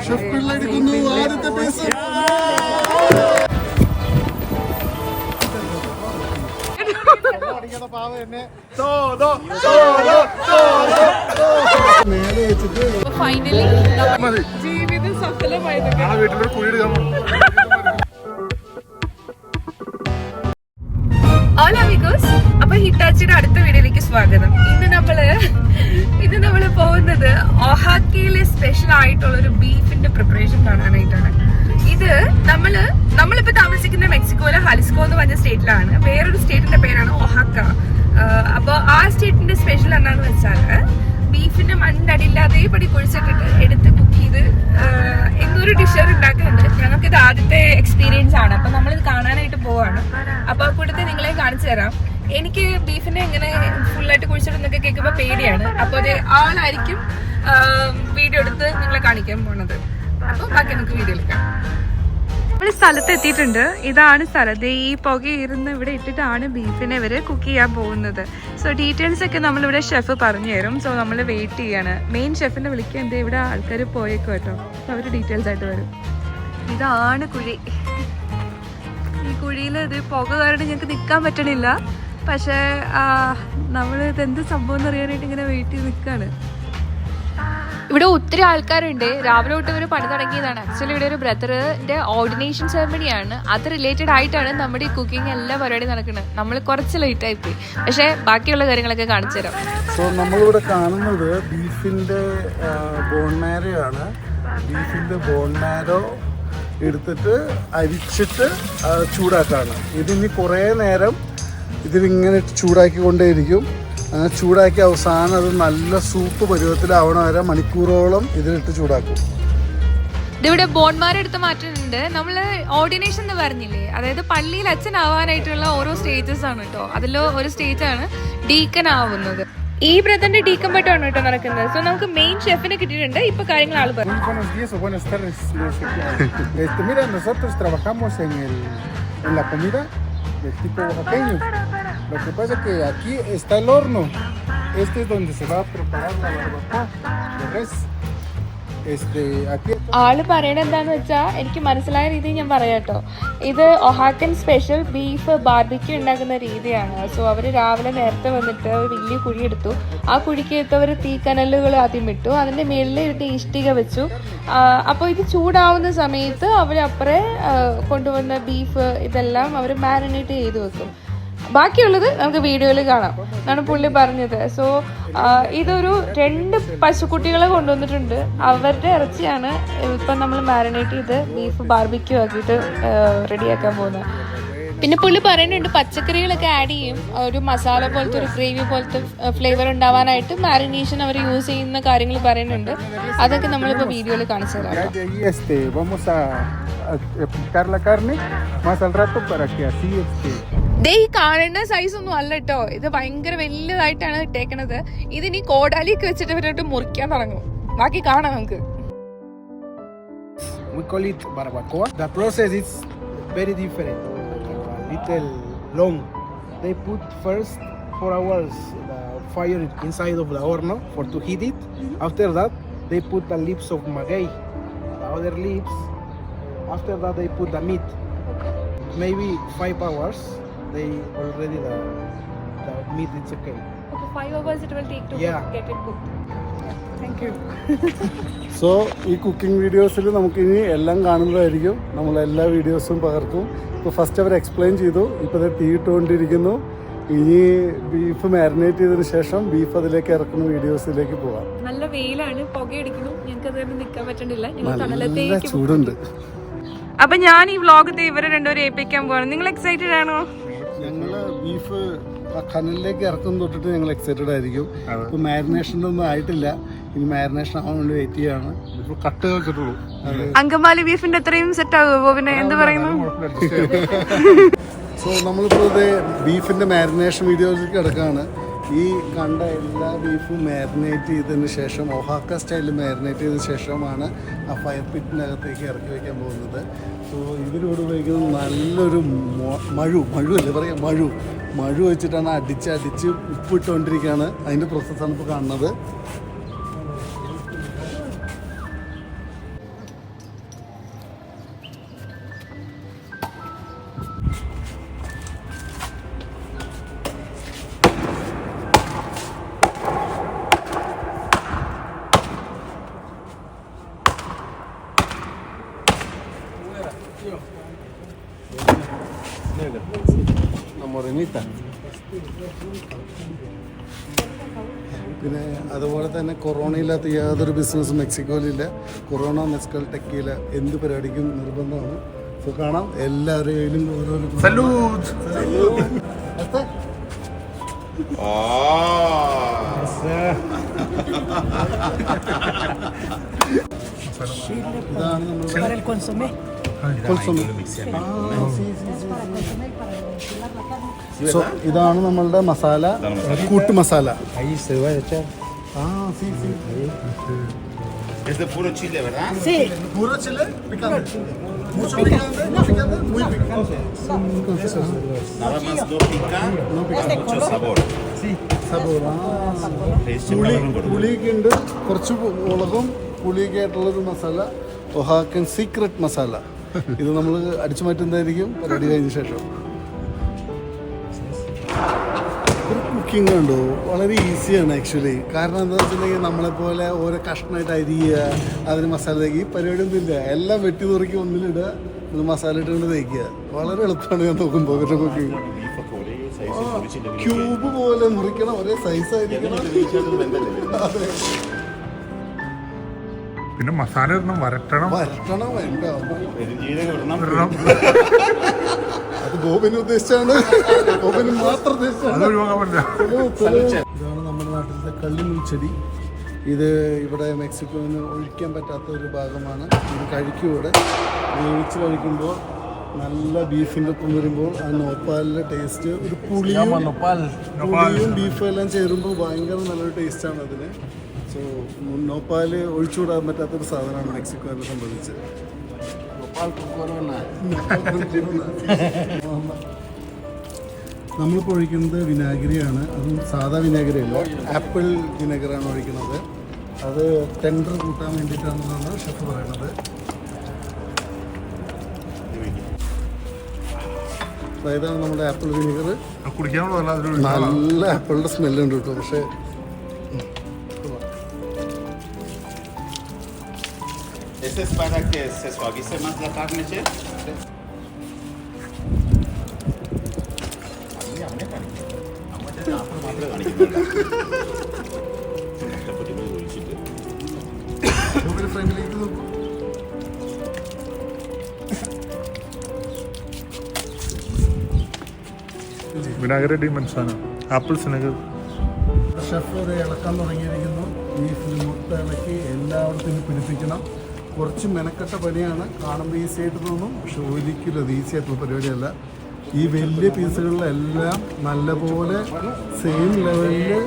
Chef പിള്ളടിക്കുന്നു ആദ്യത്തെ piece. ജീവിതം സഫലമായത്. വീട്ടിലൊരു കുഴിയെടുക്കാൻ അപ്പൊ ഹിറ്റാച്ചിയുടെ അടുത്ത വീഡിയോയിലേക്ക് സ്വാഗതം. ഇന്ന് നമ്മള് പോകുന്നത് ഒഹാക്കയിലെ സ്പെഷ്യൽ ആയിട്ടുള്ള ഒരു ബീഫിന്റെ പ്രിപ്പറേഷൻ കാണാനായിട്ടാണ്. ഇത് നമ്മളിപ്പോ താമസിക്കുന്ന മെക്സിക്കോയിലെ ഹലിസ്കോ എന്ന് പറഞ്ഞ സ്റ്റേറ്റിലാണ്. വേറൊരു സ്റ്റേറ്റിന്റെ പേരാണ് ഒഹാക്ക. അപ്പൊ ആ സ്റ്റേറ്റിന്റെ സ്പെഷ്യൽ എന്താണെന്ന് വെച്ചാല് ബീഫിന്റെ മണ്ണിന്റെ അതേപടി കുഴിച്ചിട്ടിട്ട് എടുത്ത് കുക്ക് ചെയ്ത് എന്നൊരു ഡിഷ് ഉണ്ടാക്കുന്നുണ്ട്. ഞങ്ങൾക്ക് ഇത് ആദ്യത്തെ എക്സ്പീരിയൻസ് ആണ്. അപ്പൊ നമ്മളിത് കാണാനായിട്ട് പോവാണ്. അപ്പൊ കൂട്ടത്തിൽ നിങ്ങളെ കാണിച്ചു തരാം. എനിക്ക് ബീഫിനെ ഇങ്ങനെ ഫുള്ളായിട്ട് കുഴിച്ചിടുന്നൊക്കെ കേൾക്കുമ്പോൾ പേടിയാണ്. അപ്പൊ അത് ആളായിരിക്കും വീഡിയോ എടുത്ത് നിങ്ങളെ കാണിക്കാൻ പോണത്. അപ്പൊ ബാക്കി നമുക്ക് വീഡിയോയിൽ കാണാം. നമ്മൾ സ്ഥലത്ത് എത്തിയിട്ടുണ്ട്. ഇതാണ് സ്ഥലത്ത്. ഈ പുക ഇരുന്ന് ഇവിടെ ഇട്ടിട്ടാണ് ബീഫിനെ ഇവര് കുക്ക് ചെയ്യാൻ പോകുന്നത്. സോ ഡീറ്റെയിൽസ് ഒക്കെ നമ്മളിവിടെ ഷെഫ് പറഞ്ഞു തരും. സോ നമ്മൾ വെയിറ്റ് ചെയ്യാണ്. മെയിൻ ഷെഫിനെ വിളിക്കാൻ എന്താ ഇവിടെ ആൾക്കാർ പോയേക്കും കേട്ടോ. അവർ ഡീറ്റെയിൽസ് ആയിട്ട് വരും. ഇതാണ് കുഴി. ഈ കുഴിയിൽ ഇത് പുക കാരണം ഞങ്ങൾക്ക് നിൽക്കാൻ പറ്റണില്ല. പക്ഷേ നമ്മൾ ഇതെന്ത് സംഭവം എന്ന് അറിയാനായിട്ട് ഇങ്ങനെ വെയിറ്റ് ചെയ്ത് നിൽക്കുകയാണ്. ഇവിടെ ഒത്തിരി ആൾക്കാരുണ്ട്. രാവിലെ തൊട്ട് ഇവർ പണി തുടങ്ങിയതാണ്. ആക്ച്വലി ഇവിടെ ഒരു ബ്രദറിന്റെ ഓർഡിനേഷൻ സെറമണിയാണ്. അത് റിലേറ്റഡ് ആയിട്ടാണ് നമ്മുടെ ഈ കുക്കിംഗ് എല്ലാ പരിപാടിയും നടക്കുന്നത്. നമ്മൾ കുറച്ച് ലേറ്റ് ആയി പോയി. പക്ഷേ ബാക്കിയുള്ള കാര്യങ്ങളൊക്കെ കാണിച്ചു തരാം. സോ നമ്മളിവിടെ കാണുന്നത് ബീഫിന്റെ ബോൺമാരോ ആണ്. ബീഫിന്റെ ബോൺമാരോ എടുത്തിട്ട് അരിച്ചിട്ട് ചൂടാക്കാണ്. ഇതിനി കുറേ നേരം ഇതിലിങ്ങനെ ചൂടാക്കിക്കൊണ്ടേയിരിക്കും. ചൂടാക്കി അവസാനം അത് നല്ല സൂപ്പ് പരുവത്തിലാവണ വരെ മണിക്കൂറോളം ഇതിലിട്ട് ചൂടാക്കും. ഇതിവിടെ ബോൺമാരെടുത്ത് മാറ്റുന്നുണ്ട്. നമ്മൾ ഓർഡിനേഷൻ എന്ന് പറഞ്ഞില്ലേ, അതായത് പള്ളിയിൽ അച്ഛനാവാനായിട്ടുള്ള ഓരോ സ്റ്റേജസ് ആണ് കേട്ടോ. അതിൽ ഒരു സ്റ്റേജ് ആണ് ഡീക്കൻ ആവുന്നത്. ഈ ബ്രദറിന്റെ ഡീക്കൻ പറ്റാണ് കേട്ടോ നടക്കുന്നത്. സോ നമുക്ക് മെയിൻ ഷെഫിനെ കിട്ടിയിട്ടുണ്ട്. ഇപ്പൊ കാര്യങ്ങൾ ആള് പറഞ്ഞു. del tipo oaxaqueño. Lo que pasa es que aquí está el horno. Este es donde se va a preparar la barbacoa de res. ആള് പറയണത് എന്താന്ന് വെച്ചാ എനിക്ക് മനസ്സിലായ രീതി ഞാൻ പറയാട്ടോ. ഇത് ഒഹാക്കൻ സ്പെഷ്യൽ ബീഫ് ബാർബിക്യൂ ഉണ്ടാക്കുന്ന രീതിയാണ്. സോ അവര് രാവിലെ നേരത്തെ വന്നിട്ട് വലിയ കുഴി എടുത്തു. ആ കുഴിക്കകത്ത് അവർ തീക്കനലുകൾ ആദ്യം ഇട്ടു. അതിന്റെ മേളിൽ ഒരു ഇഷ്ടിക വെച്ചു. അപ്പോൾ ഇത് ചൂടാവുന്ന സമയത്ത് അവരപ്പുറേ കൊണ്ടുവന്ന ബീഫ് ഇതെല്ലാം അവർ മാരിനേറ്റ് ചെയ്ത് വെക്കും. ബാക്കിയുള്ളത് നമുക്ക് വീഡിയോയിൽ കാണാം എന്നാണ് പുള്ളി പറഞ്ഞത്. സോ ഇതൊരു 2 പശുക്കുട്ടികളെ കൊണ്ടുവന്നിട്ടുണ്ട്. അവരുടെ ഇറച്ചിയാണ് ഇപ്പം നമ്മൾ മാരിനേറ്റ് ചെയ്ത് ബീഫ് ബാർബിക്യൂ ആക്കിയിട്ട് റെഡിയാക്കാൻ പോകുന്നത്. പിന്നെ പുള്ളി പറയുന്നുണ്ട് പച്ചക്കറികളൊക്കെ ആഡ് ചെയ്യും. ഒരു മസാല പോലത്തെ ഒരു ഗ്രേവി പോലത്തെ ഫ്ലേവർ ഉണ്ടാവാനായിട്ട് മാരിനേഷൻ അവർ യൂസ് ചെയ്യുന്ന കാര്യങ്ങൾ പറയുന്നുണ്ട്. അതൊക്കെ നമ്മളിപ്പോൾ വീഡിയോയിൽ കാണിച്ചു തരാം. ഈ കാണുന്ന സൈസ് ഒന്നും അല്ല കേട്ടോ. ഇത് ഭയങ്കര വലുതായിട്ടാണ് ഇട്ടേക്കണത്. ഇതിനി കോടാലിയൊക്കെ വെച്ചിട്ട് ഇവരോട്ട് മുറിക്കാൻ തുടങ്ങും. ബാക്കി കാണാം നമുക്ക്. We call it barbacoa. The process is very different, little long. They put first 4 hours the fire inside of the horno for to heat it. After that, they put the leaves of maguey, the other leaves. After that, they put the meat. Maybe 5 hours. They already the meat is okay. Okay, 5 hours it will take to get it cooked. Thank you. So ഈ cooking വീഡിയോസിൽ നമുക്കിനി എല്ലാം കാണുന്നതായിരിക്കും. നമ്മളെല്ലാ വീഡിയോസും പകർക്കും. ഇപ്പോൾ first അവർ explain ചെയ്തു. ഇപ്പോൾ അത് തീയിട്ടുകൊണ്ടിരിക്കുന്നു. ഇനി ബീഫ് മാരിനേറ്റ് ചെയ്തതിന് ശേഷം ബീഫ് അതിലേക്ക് ഇറക്കുന്ന വീഡിയോസിലേക്ക് പോവാം. നല്ല വെയിലാണ്, പുകയടിക്കുന്നു. ഞങ്ങൾക്ക് അതുകൊണ്ട് നിൽക്കാൻ പറ്റണില്ല. നല്ല ചൂടുണ്ട്. അപ്പൊ ഞാൻ ഈ വ്ളോഗ് ഇവരെ രണ്ടുപേരും ഏൽപ്പിക്കാൻ പോവാണ്. നിങ്ങൾ എക്സൈറ്റഡ് ആണോ? ഞങ്ങള് ബീഫ് കനലിലേക്ക് ഇറക്കുന്ന തൊട്ടിട്ട് ഞങ്ങൾ എക്സൈറ്റഡ് ആയിരിക്കും. ഇപ്പൊ മാരിനേഷനൊന്നും ആയിട്ടില്ല. ഇനി മാരിനേഷൻ ആവാൻ വേണ്ടി വെയിറ്റ് ചെയ്യാണ്. കട്ട് വെച്ചിട്ടുള്ളൂ. അങ്കമാലി ബീഫിന്റെ അത്രയും സെറ്റ് ആകുമോ? പിന്നെ എന്ത് പറയുന്നു? സോ നമ്മളിപ്പോൾ ഇത് ബീഫിന്റെ മാരിനേഷൻ വീഡിയോയിലേക്ക് കിടക്കുകയാണ്. ഈ കണ്ട എല്ലാ ബീഫും മാരിനേറ്റ് ചെയ്തതിന് ശേഷം ഒഹാക്ക സ്റ്റൈലിൽ മാരിനേറ്റ് ചെയ്തതിന് ശേഷമാണ് ആ ഫയർ പിറ്റിനകത്തേക്ക് ഇറക്കി വയ്ക്കാൻ പോകുന്നത്. സോ ഇവരിവിടെ ഉപയോഗിക്കുന്നത് നല്ലൊരു മഴു അല്ലേ പറയാം, മഴു വെച്ചിട്ടാണ് അടിച്ച് ഉപ്പിട്ടുകൊണ്ടിരിക്കുകയാണ്. അതിൻ്റെ പ്രോസസ്സാണ് ഇപ്പോൾ കാണുന്നത്. പിന്നെ അതുപോലെ തന്നെ കൊറോണയില്ലാത്ത യാതൊരു ബിസിനസ്സും മെക്സിക്കോയിലില്ല. കൊറോണ, മെസ്കൽ, ടെക്കീല എന്ത് പരിപാടിക്കും നിർബന്ധമാണ്. സോ കാണാം എല്ലാവരെയും ഓരോരോ ഇതാണ് നമ്മൾ സോ ഇതാണ് നമ്മളുടെ മസാല, കൂട്ട് masala. Es de puro chile, ¿verdad? Sí. Puro chile picante. Mucho picante, picante, muy picante. Nada más no pica, No pica. mucho sabor. Sabor. പുളിയൊക്കെ ഉണ്ട്, കുറച്ച് മുളകും പുളിയൊക്കെ ആയിട്ടുള്ളൊരു മസാല, ഒഹാക്കൻ സീക്രട്ട് മസാല. ഇത് നമ്മൾ അടിച്ചു മാറ്റുന്നതായിരിക്കും പരിപാടി കഴിഞ്ഞ ശേഷം. കുക്കിംഗ് ഉണ്ടോ വളരെ ഈസിയാണ് ആക്ച്വലി. കാരണം എന്താ വെച്ചിട്ടുണ്ടെങ്കിൽ നമ്മളെപ്പോലെ ഓരോ കഷ്ണമായിട്ട് അരിയുക, അതിന് മസാല തേക്കുക, ഈ പരിപാടിയൊന്നും ഇല്ല. എല്ലാം വെട്ടി നുറുക്കി ഒന്നിലിടുക, ഇത് മസാല ഇട്ടുകൊണ്ട് തേക്കുക. വളരെ എളുപ്പമാണ് ഞാൻ നോക്കുമ്പോൾ ഇവരുടെ കുക്കിംഗ്. ക്യൂബ് പോലെ മുറിക്കണം, ഒരേ സൈസായിരിക്കണം. അതെ, പിന്നെ മസാല ഇടണം, വരട്ടണം വേണ്ട. Peruchile, അത് ബോബിന് ഉദ്ദേശിച്ചാണ്, ബോബിന് മാത്രം ഉദ്ദേശിച്ചാണ്. അത് ഒഴിവാക്കാൻ പറ്റില്ല. ഇതാണ് നമ്മുടെ നാട്ടിലത്തെ കള്ളിമുൾച്ചെടി. ഇത് ഇവിടെ മെക്സിക്കോന് ഒഴിക്കാൻ പറ്റാത്ത ഒരു ഭാഗമാണ്. ഇത് കഴിക്കും ഇവിടെ വേവിച്ച് കഴിക്കുമ്പോൾ നല്ല ബീഫിൻ്റെ ഒപ്പം വരുമ്പോൾ ആ നോപ്പാലിൻ്റെ ടേസ്റ്റ്, ഒരു പുളിയും ബീഫും എല്ലാം ചേരുമ്പോൾ ഭയങ്കര നല്ലൊരു ടേസ്റ്റാണ് അതിന്. സോ നോപ്പാൽ ഒഴിച്ചുകൂടാൻ പറ്റാത്തൊരു സാധനമാണ് മെക്സിക്കോനെ സംബന്ധിച്ച്. നമ്മളിപ്പോൾ ഒഴിക്കുന്നത് വിനാഗിരിയാണ്. അതും സാധാ വിനാഗിരി അല്ല, ആപ്പിൾ വിനാഗിറാണ് ഒഴിക്കുന്നത്. അത് ടെൻഡർ കൂട്ടാൻ വേണ്ടിയിട്ടാണെന്നാണ് ഷെഫ് പറയുന്നത്. ഇതാണ് നമ്മുടെ ആപ്പിൾ വിനീഗർ. കുടിക്കാനുള്ളതല്ല, അതിൽ നല്ല ആപ്പിളിൻ്റെ സ്മെല്ലുണ്ട് കേട്ടോ. പക്ഷേ ¿Este es para que se suavice más la carne, chef? ഫ്രണ്ടിലേക്ക് നോക്കൂ. വിനാഗിരി മനസ്സാണ്, ആപ്പിൾ വിനാഗിരി. ഷെഫ് ഒരു ഇളക്കാൻ തുടങ്ങിയിരിക്കുന്നു. ബീഫിൽ മൊത്തം ഇളക്കി എല്ലായിടത്തും പിടിപ്പിക്കണം. കുറച്ച് മെനക്കെട്ട പണിയാണ്, കാണുമ്പോൾ ഈസി ആയിട്ട് തോന്നും, പക്ഷെ ഒരിക്കലും അത് ഈസി ആയിട്ടുള്ള പരിപാടിയല്ല. ഈ വലിയ പീസുകളിലെല്ലാം നല്ലപോലെ സെയിം ലെവലിൽ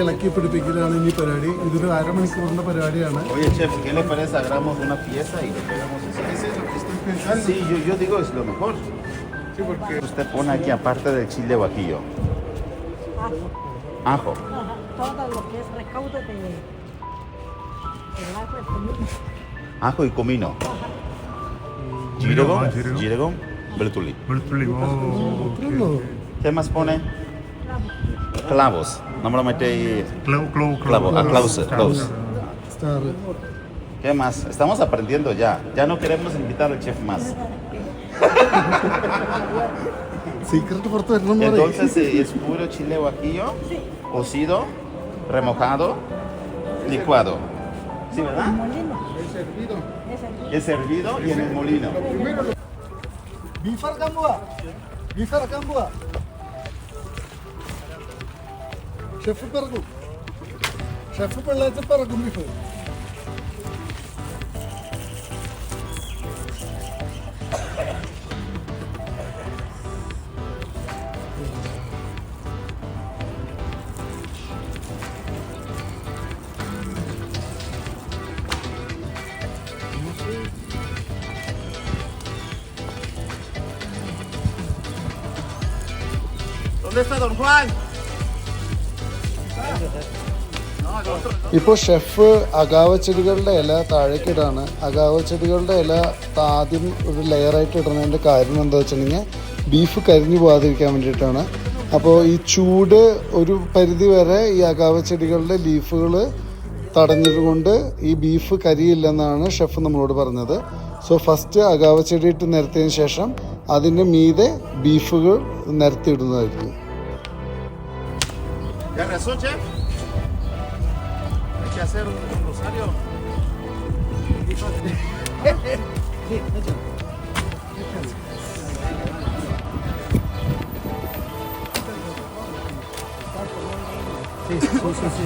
ഇളക്കി പിടിപ്പിക്കലാണ് ഈ പരിപാടി. ഇതൊരു അരമണിക്കൂറിൻ്റെ പരിപാടിയാണ്. Oye, chef, ¿qué le parece? Agarramos una pieza y le pegamos así. Sí, yo digo es lo mejor. Sí, porque Usted pone aquí, aparte del chile guajillo, ajo. Todo lo que es recaudo de el agua y comino. Ajo y comino. Jiregón, beltuli. വെളുത്തുള്ളി. ¿Qué más pone? Clavos. Nombre mete ahí. Claus. Star ¿Qué más? Estamos aprendiendo ya. Ya no queremos invitar al chef más. Secret പുറത്ത് വരണം എന്ന് പറയും. Entonces es puro chile guajillo, cocido, remojado, licuado. ¿Sí, verdad? Molino. Es hervido y en el molino. Beef ഇറക്കാൻ പോവാ. Chef പിറക്കും, chef പിള്ളേച്ച് പിറക്കും beef. ¿Dónde está Don Juan? ഇപ്പോൾ ഷെഫ് അഗാവ ചെടികളുടെ ഇല താഴേക്കിടാണ്. അഗാവ ചെടികളുടെ ഇല ആദ്യം ഒരു ലെയറായിട്ട് ഇടുന്നതിൻ്റെ കാര്യം എന്താ വെച്ചിട്ടുണ്ടെങ്കിൽ ബീഫ് കരിഞ്ഞു പോകാതിരിക്കാൻ വേണ്ടിയിട്ടാണ്. അപ്പോൾ ഈ ചൂട് ഒരു പരിധി വരെ ഈ അഗാവ ചെടികളുടെ ലീഫുകൾ തടഞ്ഞതുകൊണ്ട് ഈ ബീഫ് കരിയില്ലെന്നാണ് ഷെഫ് നമ്മളോട് പറഞ്ഞത്. സോ ഫസ്റ്റ് അഗാവ ചെടി ഇട്ട് നിരത്തിയതിന് ശേഷം അതിൻ്റെ മീതെ ബീഫുകൾ നിരത്തിയിടുന്നതായിരിക്കും. ¿Ya rezó, chef? Hay que hacer un rosario.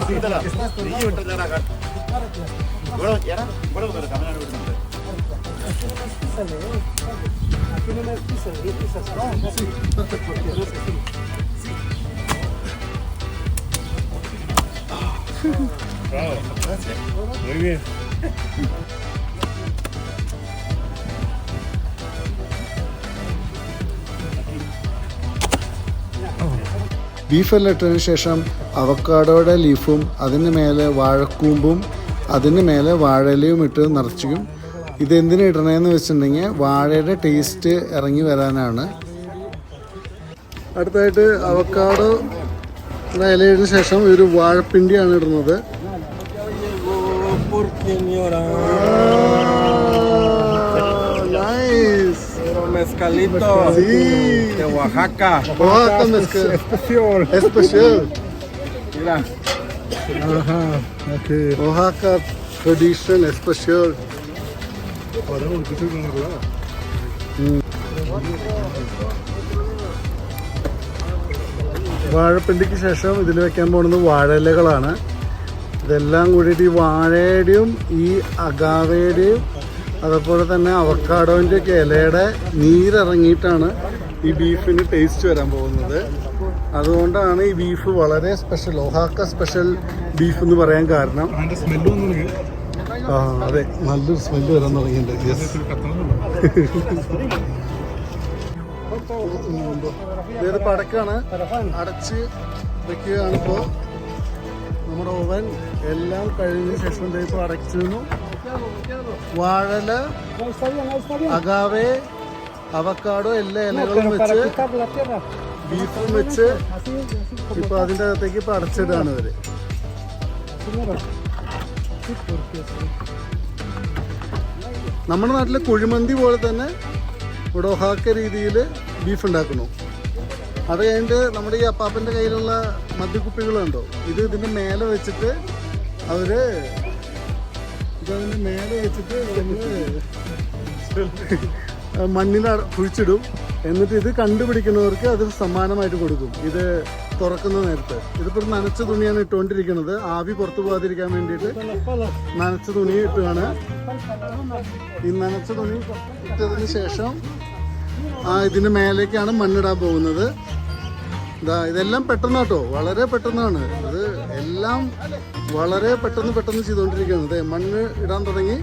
Quítala. Sí, vete a la cara. Bueno, ya era. Bueno, pero caminar no viene. Aquí no me pisa, no pisas. No, sí, porque no sé si. Bravo. Muy bien. ബീഫെല്ലാം ഇട്ടതിന് ശേഷം അവക്കാഡോയുടെ ലീഫും അതിന് മേലെ വാഴക്കൂമ്പും അതിന് മേലെ വാഴയിലയും ഇട്ട് നിറച്ചിക്കും. ഇതെന്തിനാ ഇടണേന്ന് വെച്ചിട്ടുണ്ടെങ്കിൽ വാഴയുടെ ടേസ്റ്റ് ഇറങ്ങി വരാനാണ്. അടുത്തായിട്ട് അവക്കാഡോ ഇലയിന് ശേഷം ഒരു വാഴപ്പിണ്ടിയാണ് ഇടുന്നത്. Nice. Mezcalito Sí. de Oaxaca. Oaxaca mezcal. Especial. Especial. Mira. Ajá. Okay. Oaxaca tradition especial. വാഴപ്പിണ്ടിക്ക് ശേഷം ഇതിൽ വെക്കാൻ പോകുന്നത് വാഴയിലകളാണ്. ഇതെല്ലാം കൂടിയിട്ട് ഈ വാഴയുടെയും ഈ അഗാവയുടെയും അതുപോലെ തന്നെ അവക്കാഡോൻ്റെയൊക്കെ ഇലയുടെ നീരിറങ്ങിയിട്ടാണ് ഈ ബീഫിന് ടേസ്റ്റ് വരാൻ പോകുന്നത്. അതുകൊണ്ടാണ് ഈ ബീഫ് വളരെ സ്പെഷ്യൽ, ഒഹാക്ക സ്പെഷ്യൽ ബീഫ് എന്ന് പറയാൻ കാരണം. അതിന്റെ സ്മെല്ല് വന്നു. ആ അതെ, നല്ലൊരു സ്മെല്ല് വരാൻ തുടങ്ങിയിട്ടുണ്ട്. യെസ്, ഇത് പടക്കാണ്, അടച്ച് വെക്കുകയാണ്. ഇപ്പോൾ നമ്മുടെ ഓവൻ എല്ലാം കഴിഞ്ഞ ശേഷം ഇപ്പോൾ അടച്ചിരുന്നു. വാഴല, അഗാവെ, അവക്കാഡോ എല്ലാ ഇലകളും വെച്ച് ബീഫും വെച്ച് ഇപ്പൊ അതിൻ്റെ അകത്തേക്ക് ഇപ്പൊ അടച്ചിടാണ് ഇവര്. നമ്മുടെ നാട്ടിലെ കുഴിമന്തി പോലെ തന്നെ ഇവിടെ ഒഹാക്ക രീതിയിൽ ബീഫ് ഉണ്ടാക്കുന്നു. അത് കഴിഞ്ഞിട്ട് നമ്മുടെ ഈ അപ്പാപ്പൻ്റെ കയ്യിലുള്ള മദ്യക്കുപ്പികളുണ്ടോ, ഇത് ഇതിൻ്റെ മേലെ വെച്ചിട്ട് അവര് ഇതിൻ്റെ മേലെ വെച്ചിട്ട് മണ്ണിൽ കുഴിച്ചിടും. എന്നിട്ട് ഇത് കണ്ടുപിടിക്കുന്നവർക്ക് അത് സമ്മാനമായിട്ട് കൊടുക്കും. ഇത് തുറക്കുന്ന നേരത്ത് ഇതിപ്പോൾ നനച്ച തുണിയാണ് ഇട്ടുകൊണ്ടിരിക്കുന്നത്. ആവി പുറത്തു പോകാതിരിക്കാൻ വേണ്ടിയിട്ട് നനച്ച തുണി ഇട്ടുകയാണ്. ഈ നനച്ച തുണി ഇട്ടതിന് ശേഷം ഇതിൻ്റെ മേലേക്കാണ് മണ്ണിടാൻ പോകുന്നത്. ഇതെല്ലാം പെട്ടെന്ന് കേട്ടോ, വളരെ പെട്ടെന്നാണ്. ഇത് എല്ലാം വളരെ പെട്ടെന്ന് ചെയ്തുകൊണ്ടിരിക്കുകയാണ്. അതെ, മണ്ണ് ഇടാൻ തുടങ്ങി.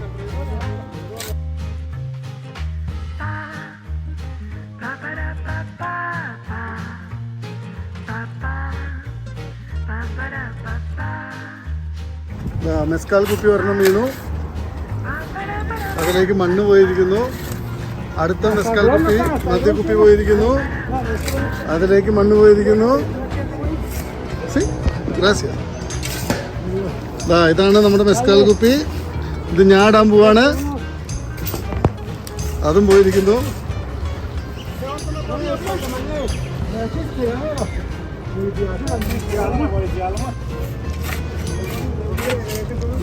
മെസ്കാൽ കുപ്പി ഒരെണ്ണം വീണു, അതിലേക്ക് മണ്ണ് പോയിരിക്കുന്നു. അടുത്ത മെസ്കാൽ കുപ്പി, മദ്യക്കുപ്പി പോയിരിക്കുന്നു, അതിലേക്ക് മണ്ണ് പോയിരിക്കുന്നു. ഇതാണ് നമ്മുടെ മെസ്കാൽ കുപ്പി. ഇത് ഞാൻ ഇടാൻ പോവാണ്. അതും പോയിരിക്കുന്നു.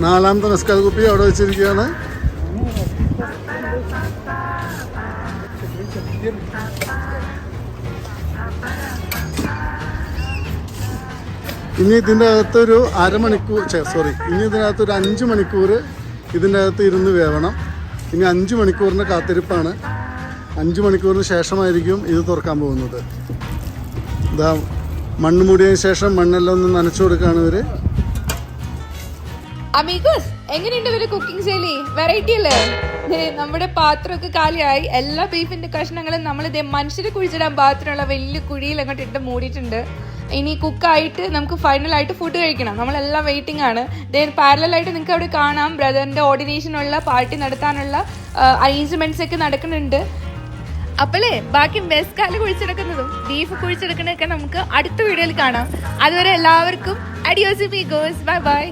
നാലാമത്തെ മെസ്കാൽ കുപ്പി അവിടെ വെച്ചിരിക്കുകയാണ്. ഇനി ഇതിൻ്റെ അകത്തൊരു ഇനി ഇതിനകത്തൊരു 5 മണിക്കൂർ ഇതിൻ്റെ അകത്ത് ഇരുന്ന് വേവണം. ഇനി 5 മണിക്കൂറിൻ്റെ കാത്തിരിപ്പാണ്. 5 മണിക്കൂറിന് ശേഷമായിരിക്കും ഇത് തുറക്കാൻ പോകുന്നത്. ഇതാ മണ്ണ് മൂടിയതിന് ശേഷം മണ്ണെല്ലാം ഒന്ന് നനച്ചു കൊടുക്കുകയാണ് ഇവര്. അമീഗോസ്, എങ്ങനെയുണ്ട് ഇവര് കുക്കിംഗ് ശൈലി? വെറൈറ്റി അല്ലേ? നമ്മുടെ പാത്രമൊക്കെ കാലിയായി. എല്ലാ ബീഫിന്റെ കഷ്ണങ്ങളും നമ്മൾ ഇതേ മനുഷ്യരെ കുഴിച്ചിടാൻ പാത്രമുള്ള വലിയ കുഴിയിൽ അങ്ങോട്ട് ഇട്ട് മൂടിയിട്ടുണ്ട്. ഇനി കുക്കായിട്ട് നമുക്ക് ഫൈനലായിട്ട് ഫുഡ് കഴിക്കണം. നമ്മളെല്ലാം വെയിറ്റിംഗ് ആണ്. പാരലായിട്ട് നിങ്ങൾക്ക് അവിടെ കാണാം ബ്രദറിന്റെ ഓർഡിനേഷനുള്ള പാർട്ടി നടത്താനുള്ള അറേഞ്ച്മെന്റ്സ് ഒക്കെ നടക്കുന്നുണ്ട്. അപ്പല്ലേ ബാക്കി ബെസ്കാല് കുഴിച്ചെടുക്കുന്നതും ബീഫ് കുഴിച്ചെടുക്കുന്നതൊക്കെ നമുക്ക് അടുത്ത വീഡിയോയിൽ കാണാം. അതുവരെ എല്ലാവർക്കും അഡിയോസ് ബൈ ബൈ.